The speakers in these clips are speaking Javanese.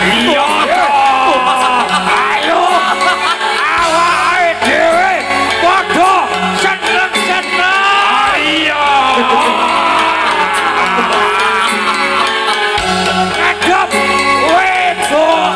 Iya. Ayo. Awake dhewe padha seneng-seneng. Iya. Kadep wedoan.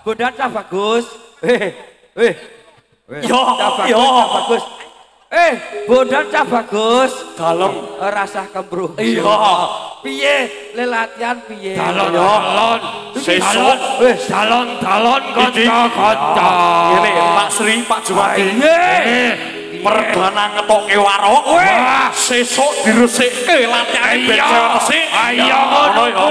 Kudan cah bagus. Bagus. Bodan cah bagus. Dalem rasah kembruh. Iya. Piye le latihan piye? Dalon. Sesuk dalon kanca-kanca. Ngene Pak Sri, Pak Juwadi. Perdana ngetokke warok. Sesuk diresikke latihane becel resik. Ayo ngono ya.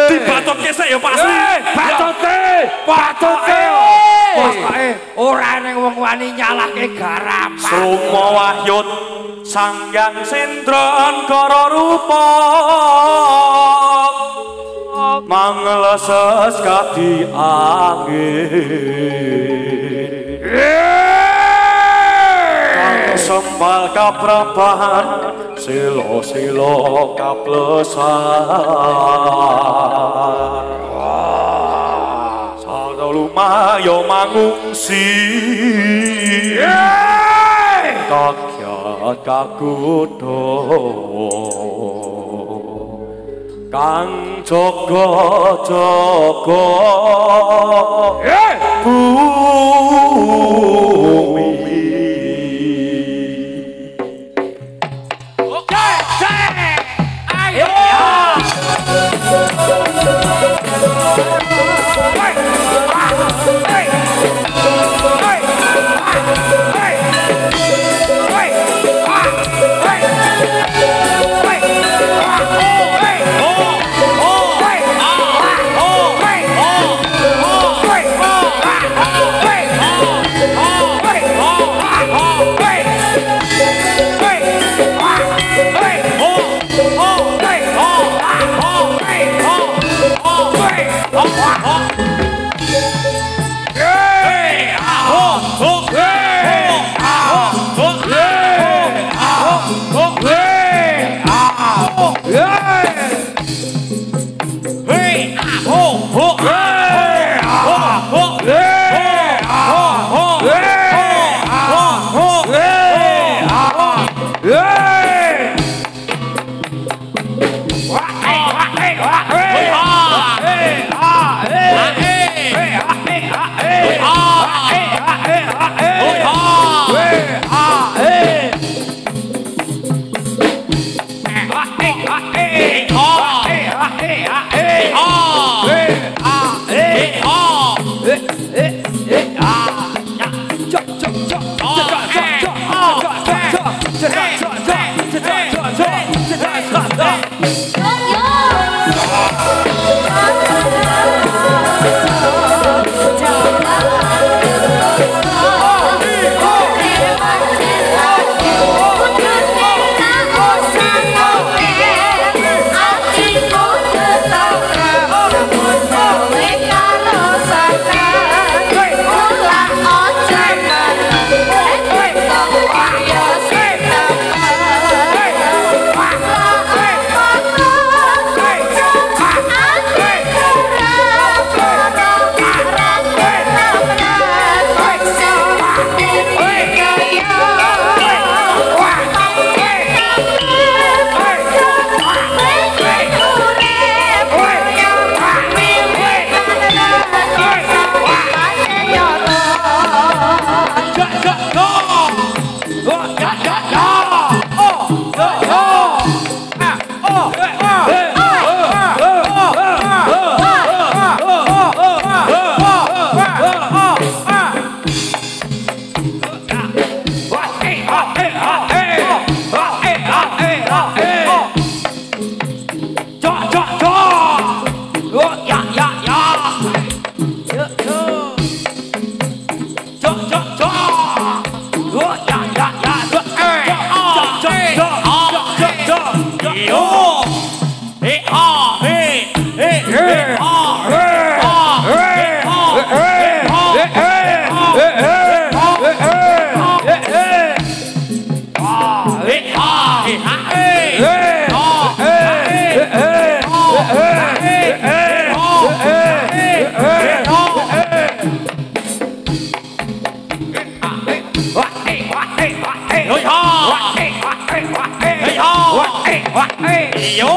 Dibatokke sik ya Pak Sri. Batoke. Pokoke ora ning wong wani nyalahke garam. Sruma wahyut Sanghyang Sendrangkara rupa mangleses kadi angin. Sembal kaprabahan silo-silo kaplesan saldo lumayo mangungsi kakyat kakudo kang jaga-jaga bumi. Iya.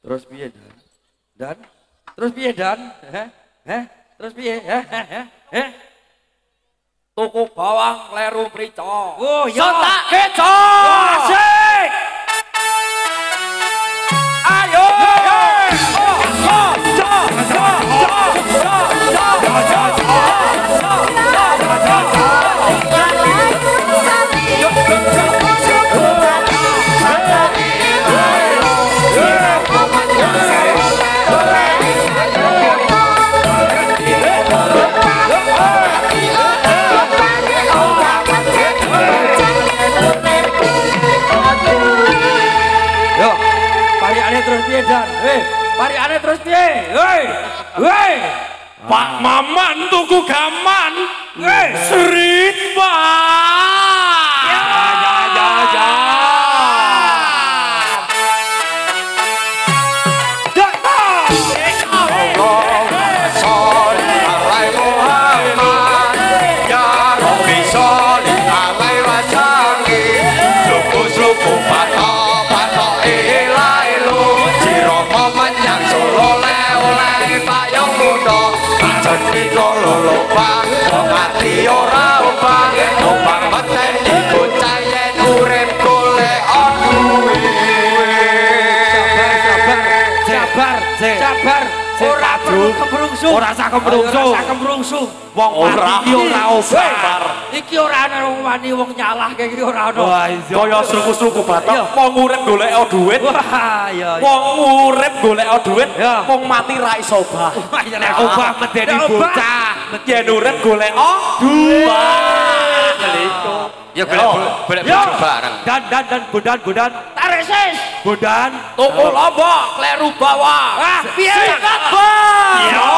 Terus piye Dan? Dan? Terus piye Dan? Terus piye? Tuku bawang kleru prico. Oh ya. Sontak keco. Asik. Ayo. Terus piye Dan? Parikane terus piye? Hei. Pak Maman tuku gaman. Serit, Pak. Ya. Ora obang, obang mateni bocah yen urip golek duwe. Sabar. Ora perlu kemrungsu. Ora usah kemrungsu. Wong mati ora obar. Iki ora ana wong wani wong nyalahke iki ora ana. Kaya struku-struku batok wong urip golek dhuwit. Wah, iya. Wong urip golek dhuwit, wong mati ra iso obah. Nek obah medeni bocah, yen urip golek dhuwit. Ya golek bojo bareng. Dan Bodan. Tarik sis. Bodan. Tuku lombok kleru bawang. Ah, piye? Sikat, Bang. Yo.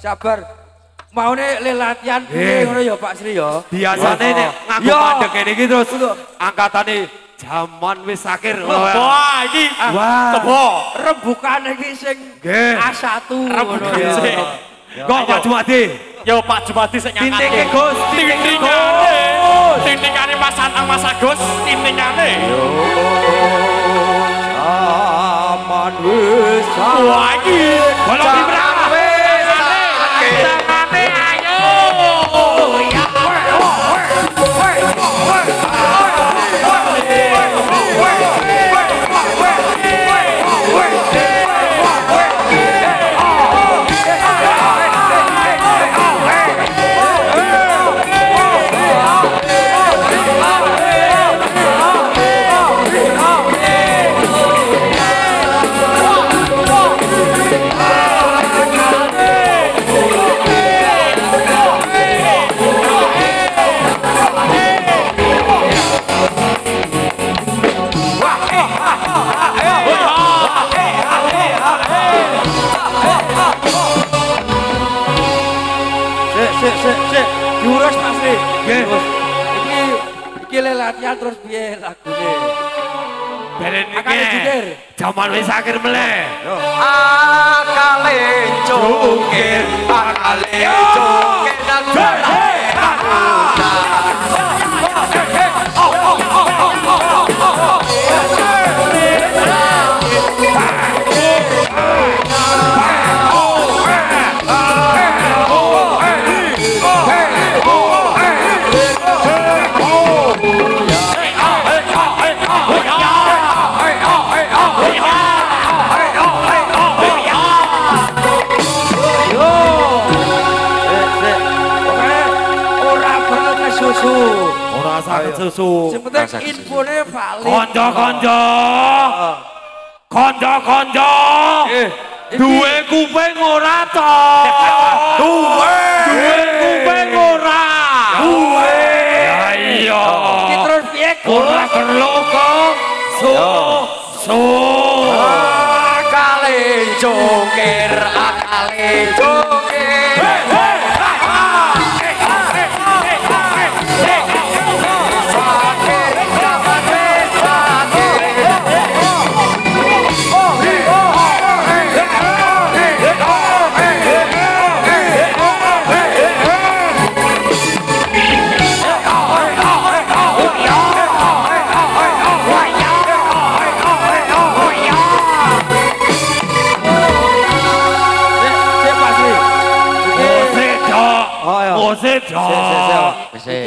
Sabar. Mau nih latihan ngono ya Pak Sri ya. Biasane nek nganggo mandeg ngene iki terus angkatane jaman wis akhir. Wah, iki tebo rembukan iki sing A1 ngono ya. Kok Pak Jumadi? Yo Pak Jumadi sing nyangkate. Tintinge Gus, tintingane Mas Anang Mas Agus, tintingane. Jaman wis wah iki bolong dibrang. Sik, diurus Mas Ri. Nggih. Iki latihan terus piye lagune? Beren iki. Jaman wis akhir meleh. Akale cungkir, akale cungkir dan ora saged susu. Sing penting infone valid. Kanca-kanca. Duwe kuping ora to. Duwe kuping ora. Duwe. Ya iya. Iki terus piye? Ora perlu kok. akale cungkir, akale cungkir.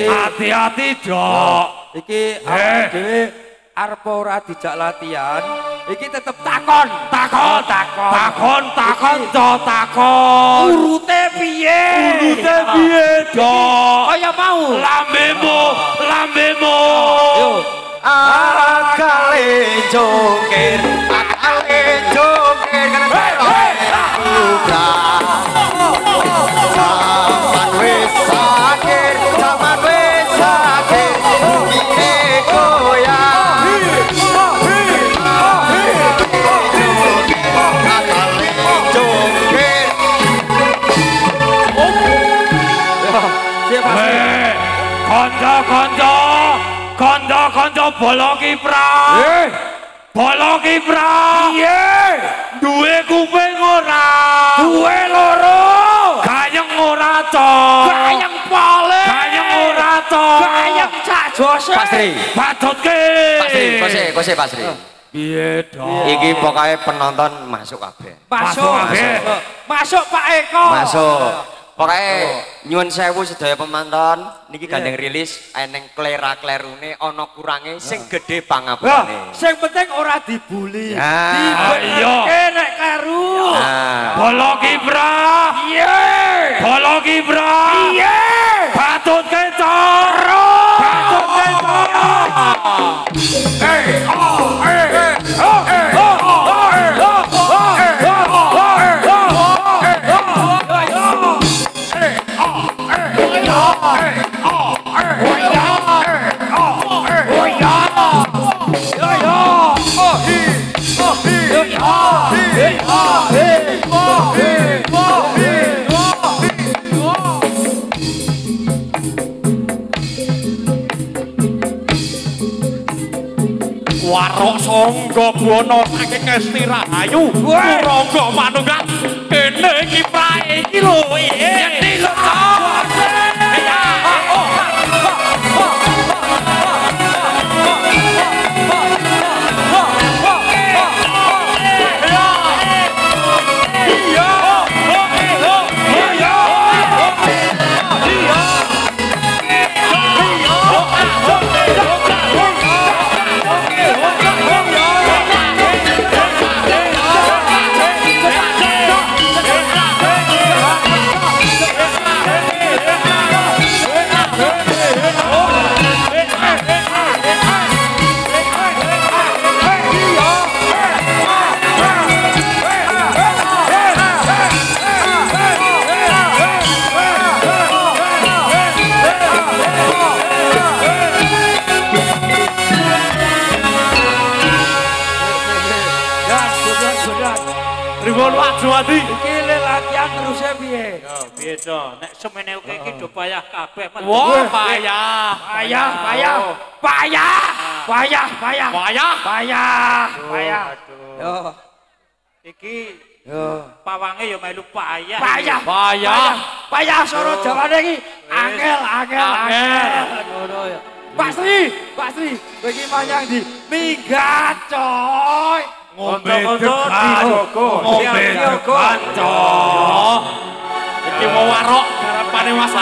Hati-hati dok. Iki dhewe arep ora dijak latihan, iki tetep takon. Urute piye? Dok? Kaya mau. Lambemu. Yo. Akale cungkir, akale cungkir. Zaman wis akhir, zaman wis akhir. Piye goyang? Akale cungkir. Kanca-kanca bola kiprah. Bola kiprah. Piye? Duwe kuping ora? Duwe loro. Gayeng ora to. Gayeng pole. Gayeng ora to. Gayeng cak jose. Pak Sri. Badutke. Kose Pak Sri. Piye dong? Iki pokoknya penonton masuk kabeh. Masuk Pak Eko. Masuk. Pokoknya nyuwun sewu sedaya penonton niki gandeng rilis eneng klera-klerune ana kurange sing gedhe pangapune. Sing penting ora dibuli. Ayo. Nek kleru. Bola kiprah. Piye? Bola kiprah. Piye? Batutke terus. Batutke terus. warok sangga buana saking Ngesti Rahayu Rangga Manunggal kene iki prae iki lho iki lho Wadi iki latihan terus piye? Yo piye to? Nek semene iki do payah kabeh. Wah, payah. Yo. Iki pawange yo melu payah. Payah soro Jawane iki angel. Ngono ya. Pak Sri, kowe iki manyang ndi? Minggat coy. Ngombe degan cok. Iki mau warok garapane Mas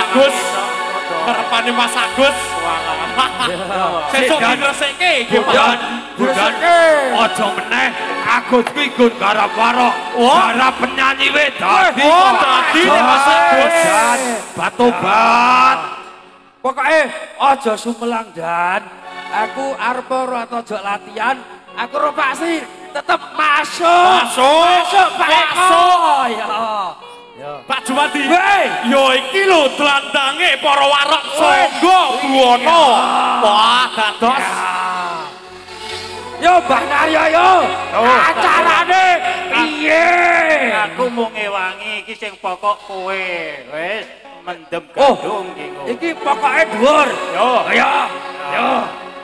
Agus. Sesuk diresike iki Budan. Aja meneh Agus kuwi nggon garap warok. Garap penyanyi wis dadi Mas Agus. Batobat. Pokoke aja sumelang Dan. Aku arep ora aja latihan. Aku ro Pak Sri tetep masuk ya Pak Juwadi yo iki lho dlandange para warok sangga buana wah dados yo Mbah Naryo yo acarane piye aku mung ngewangi iki sing pokok kowe wis mendem gadung iki pokoke dhuwur yo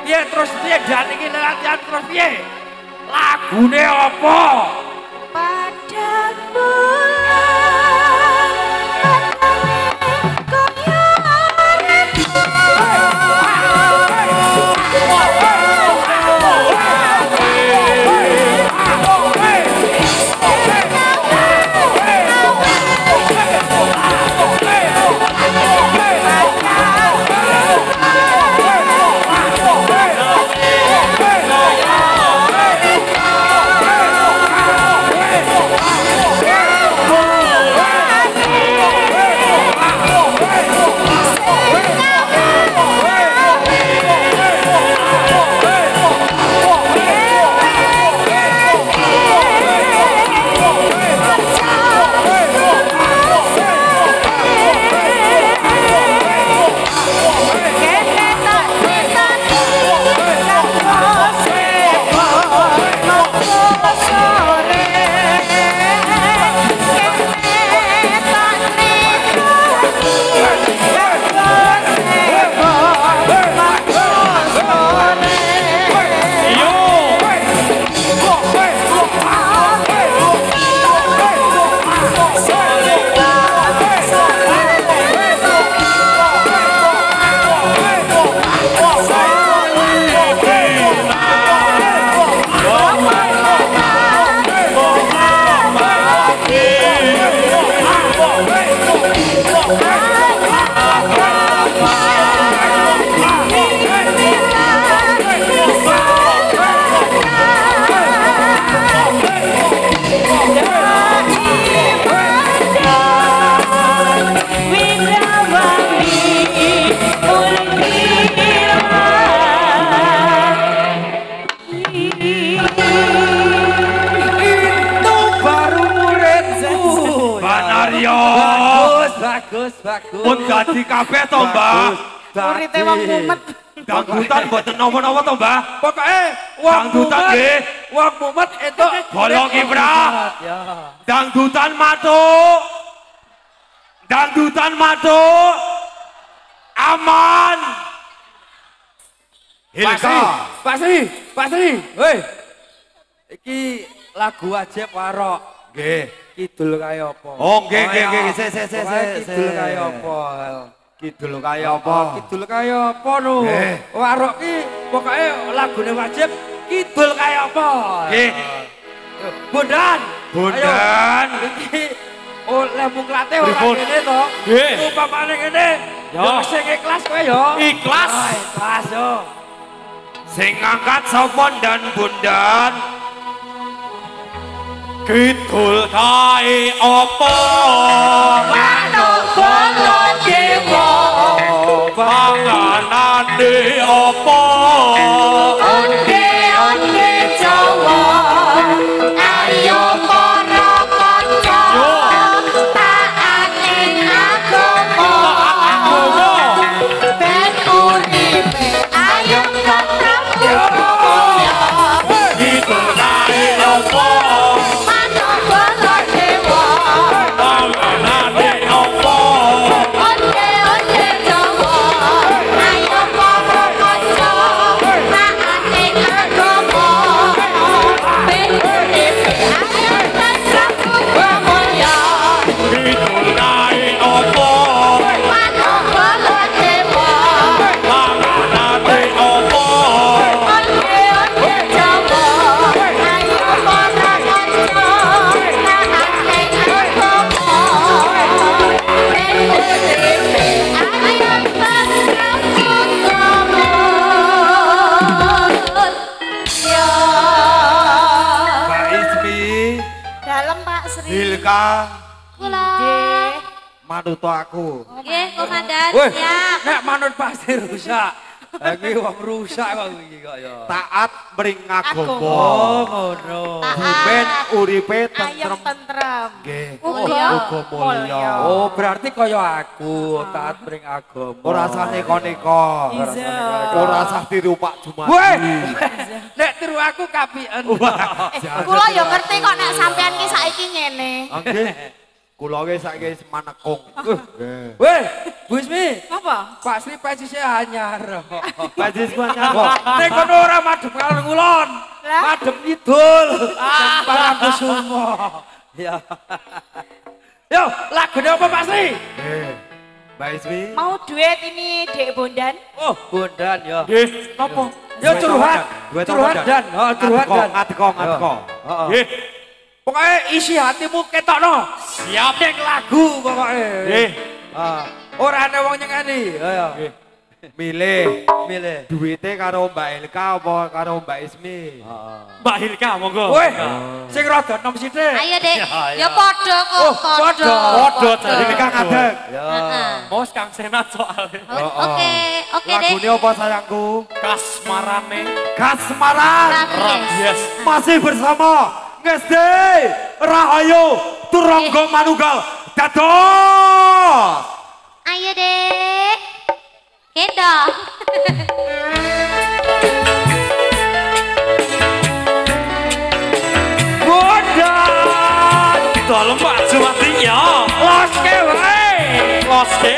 piye terus piye Dan iki latihan terus piye lagune apa? Pada bulan bagus. Pun dadi kabeh to, Mbah. Urite wong mumet. Dangdutan mboten napa-napa to, Mbah. Pokoke wong dangdutan nggih, wong mumet entuk bola kiprah. Dangdutan matuk. Dangdutan matuk. Aman. Pak Sri. Woi. Iki lagu wajib warok. Nggih. Kidul kaya apa? Oh, nggih. Kidul kaya apa? Kidul kaya apa? Kidul kaya apa no? Warok ki pokoke lagune wajib kidul kaya apa? Nggih. Bondan. Iki oleh muklate ora kene to. Nggih. Upamane kene yo sing ikhlas kowe yo. Ikhlas. Ikhlas yo. Sing ngangkat sapa dan Bondan? Kidul kae apa? Manuk bolon dewa. Panganane apa? Onde Jawa. Ayo para kanca. Taat ing agama. Ben uripe ayo tetep mulya. Kidul kae apa? Manuk bolon dewa. Panganane apa? Onde Jawa. Ayo para kanca. Taat ing agama. Ben uripe ayo tetep mulya. Kidul kae apa? Manuk bolon dewa. Panganane apa? Onde Jawa. Ayo para kanca. Taat ing agama. Ben uripe ayo tetep mulya. Pak Ismi, Dalem Pak Sri. Hilka, Kula. manut aku. Nggih, Komandan. Woi, Siap. nek manut pasti rusak. Iki wong rusak kok iki kok ya. Taat mring agama. Oh, ngono. Ben uripe Ayam tentrem. tentrem. Nggih. Mulya. Uga mulya. Oh, berarti kaya aku, taat ring agama. Ora sah neka-neka. Ora sah tiru Pak Jumadi. Woi, nek tiru aku kapiken. Kula ya ngerti kok nek sampean ki saiki ngene. Nggih. Kula ge saiki semanekung. Woi, Bu Ismi, Apa? Pak Sri pesise anyar. Pajis banyak kok. Nek kono ora madhep kalon ngulon. Lah? Madhep ngidul. Paraku sumo. Ya. Yo, lagune apa Pak Sri? Mbak Ismi. Mau duet ini Dek Bondan? Oh, Bondan ya. Nggih, napa? Ya curhat. Duet Curhat apa, dan, oh curhat dan. Ngateko. Heeh. Nggih. Pokoknya isi hatimu ketokno. Siap. Nek lagu pokoknya. Nggih. Ora ana wong nyengani. Ayo. Milih Milih. duwite karo Mbak Elka apa karo Mbak Ismi? Mbak Hilka monggo. Woi, sing rada nom sithik. Ayo Dek, ya padha kok, Oh, padha. Padha jadi Elka ngadeg. Mos Kang Senat soalnya. Oke, oke Dek. Lagune apa sayangku? Kasmarane Kasmaran. Yes. Masih bersama Ngesde Rahayu Turangga Manunggal dados. Ayo Dek. Gendong. Bondan. Dalem Pak Jumadi ya. Loske wae. Loske.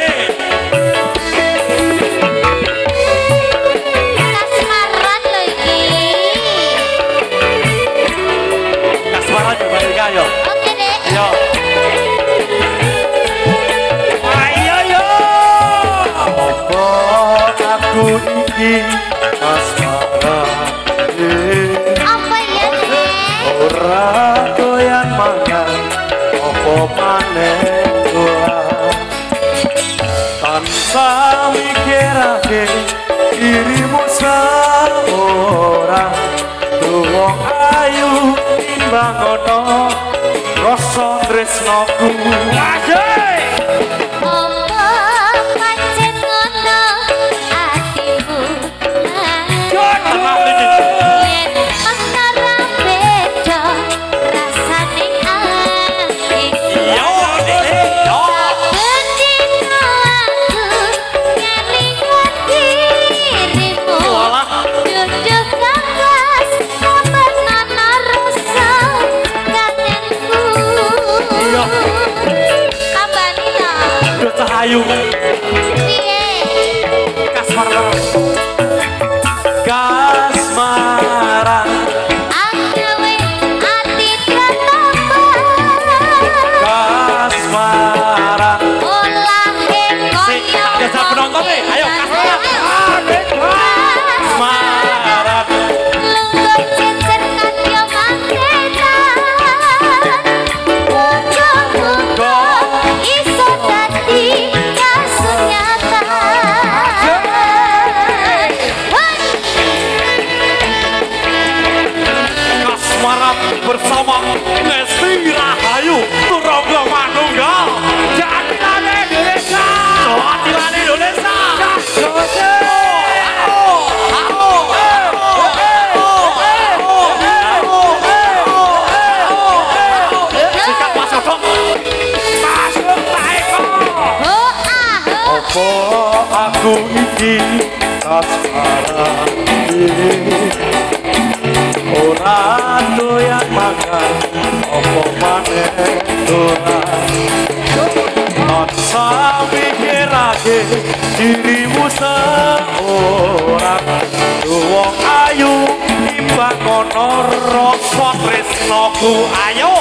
Kasmaran lho iki. Kasmarane Mbak Hilka ya. Oke Dek. Yo. Ayo yo. Apa aku iki kasmarane Apa ya Dek? ora doyan mangan apa maneh doa tansah mikirake dirimu seorang wong ayu timbang ono rasa tresnaku Apa pancen ngono atimu? Yen antara beda rasane ati. Yo. Yo. Bendino aku ngelingan dirimu. Walah. Duduh kangas nambah-nambah rasa kangenku. Iya. Tambani ya. Udah cahayu. Piye? Kasmarane. aku iki kasarane ora doyan makan apa maneh dolan Nonsa mikirake dirimu seorang wong ayu timbang kono rasa tresnaku ayo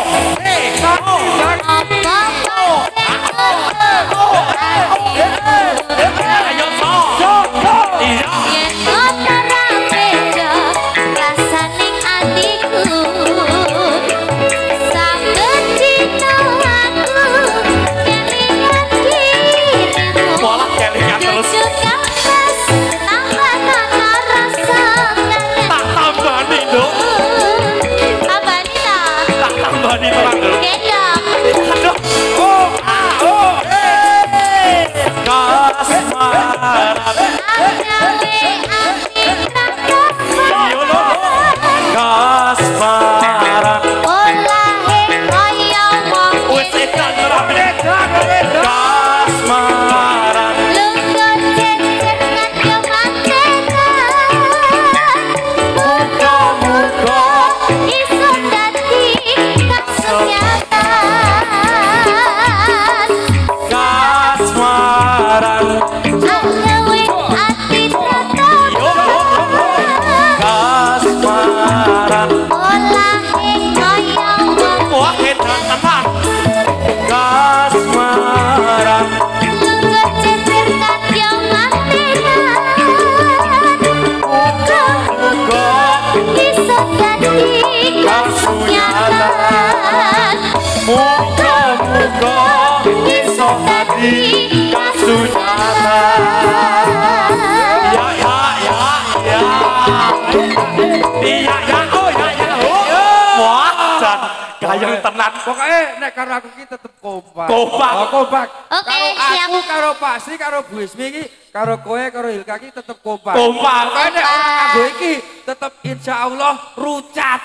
Gayeng tenan. Pokoke nek karo aku iki tetep kompak. Kompak. Oh, kompak. Oke, karo siap. aku karo Pak Sri karo Bu Ismi iki karo kowe karo Hilka iki tetep kompak. Kompak. Pokoke nek ora kanggo iki tetep insyaallah rucat.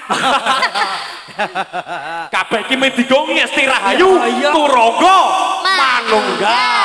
Kabeh iki medigo ngesti rahayu turangga manunggal.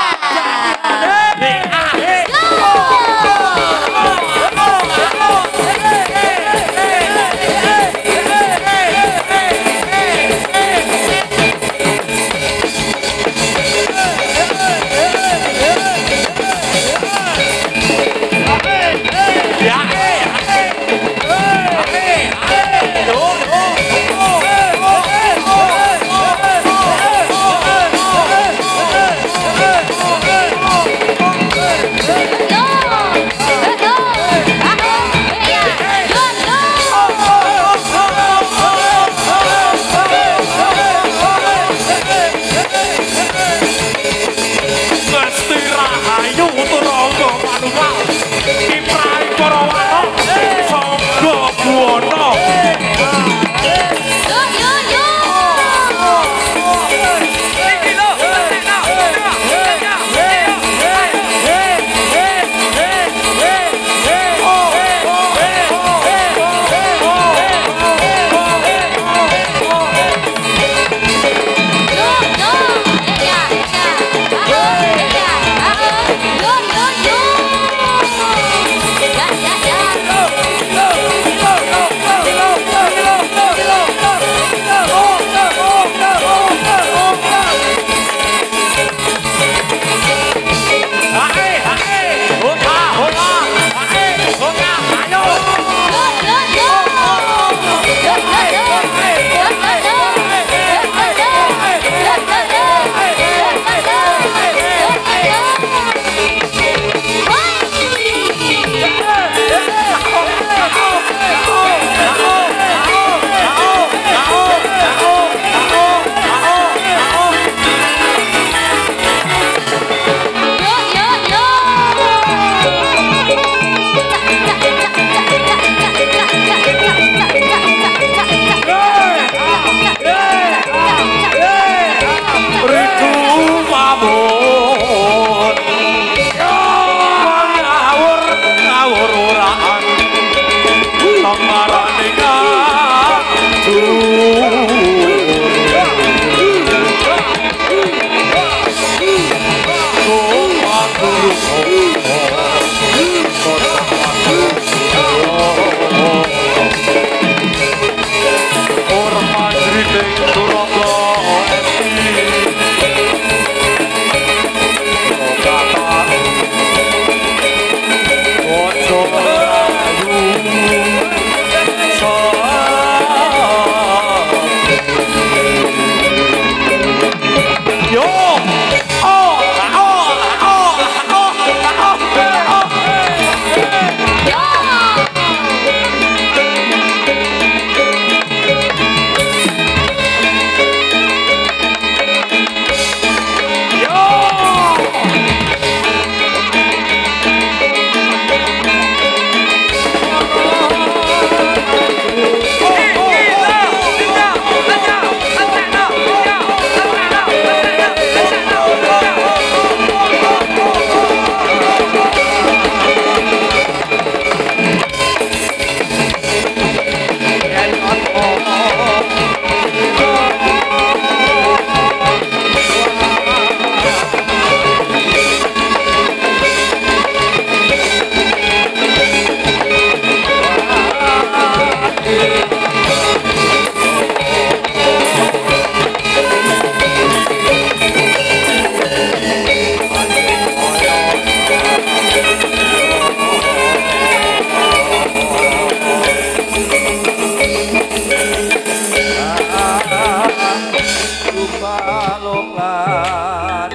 kalung lan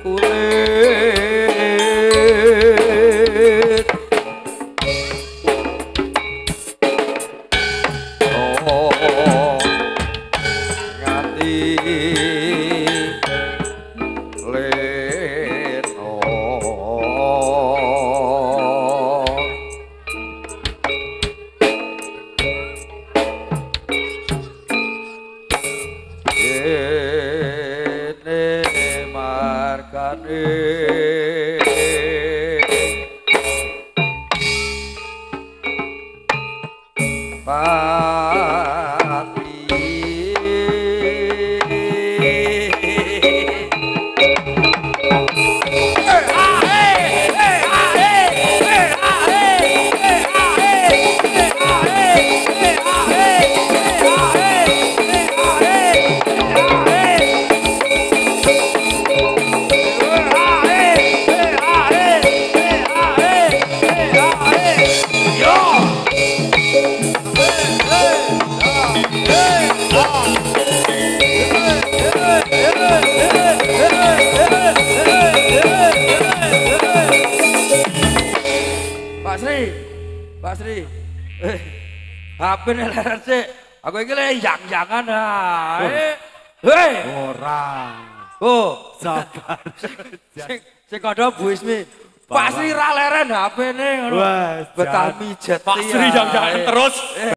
kulit oh nganti leno ene markane Pak Sri, HP nih leren sih, aku ini lagi yang-yangan hei, orang, sabar, si kodoh Bu Ismi, Pak Sri ra leren HP nih, betami jeti Pak Sri yang-yangan terus.